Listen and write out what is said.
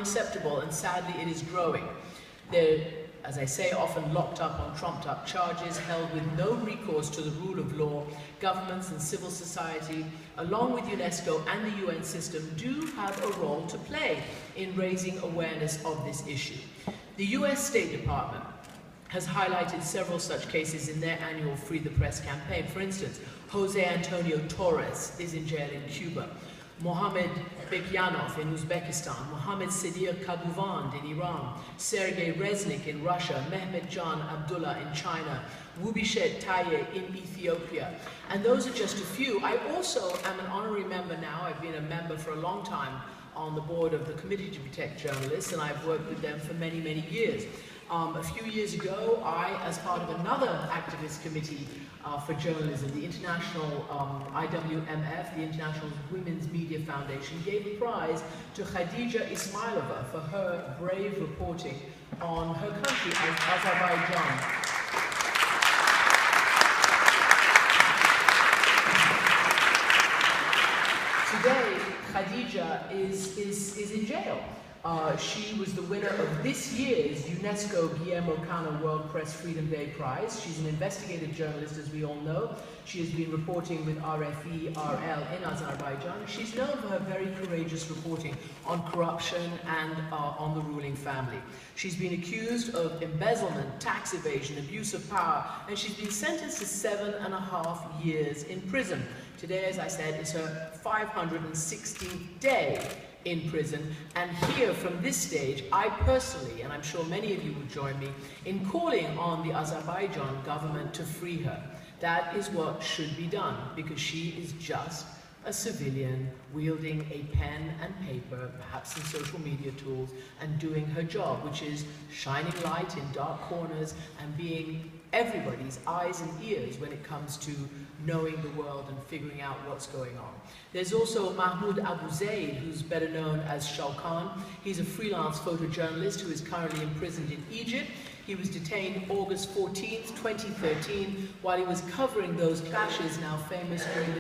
unacceptable, and sadly it is growing. They're, as I say, often locked up on trumped-up charges, held with no recourse to the rule of law. Governments and civil society, along with UNESCO and the UN system, do have a role to play in raising awareness of this issue. The US State Department has highlighted several such cases in their annual Free the Press campaign. For instance, Jose Antonio Torres is in jail in Cuba, Mohammed Bekyanov in Uzbekistan, Mohammed Sedir Kaduvand in Iran, Sergei Reznik in Russia, Mehmet Can Abdullah in China, Wubishet Taye in Ethiopia. And those are just a few. I also am an honorary member now. I've been a member for a long time on the board of the Committee to Protect Journalists, and I've worked with them for many, many years. A few years ago, I, as part of another activist committee for journalism, the International IWMF, the International Women's Media Foundation, gave a prize to Khadija Ismailova for her brave reporting on her country, Azerbaijan. Today, Khadija is in jail. She was the winner of this year's UNESCO Guillermo Cano World Press Freedom Day Prize. She's an investigative journalist, as we all know. She has been reporting with RFE-RL in Azerbaijan. She's known for her very courageous reporting on corruption and on the ruling family. She's been accused of embezzlement, tax evasion, abuse of power, and she's been sentenced to 7.5 years in prison. Today, as I said, is her 516th day in prison, and here from this stage, I personally, and I'm sure many of you will join me, in calling on the Azerbaijan government to free her. That is what should be done, because she is just a civilian wielding a pen and paper, perhaps some social media tools, and doing her job, which is shining light in dark corners and being everybody's eyes and ears when it comes to knowing the world and figuring out what's going on. There's also Mahmoud Abu Zaid, who's better known as Shawkan. He's a freelance photojournalist who is currently imprisoned in Egypt. He was detained August 14th, 2013, while he was covering those clashes now famous during the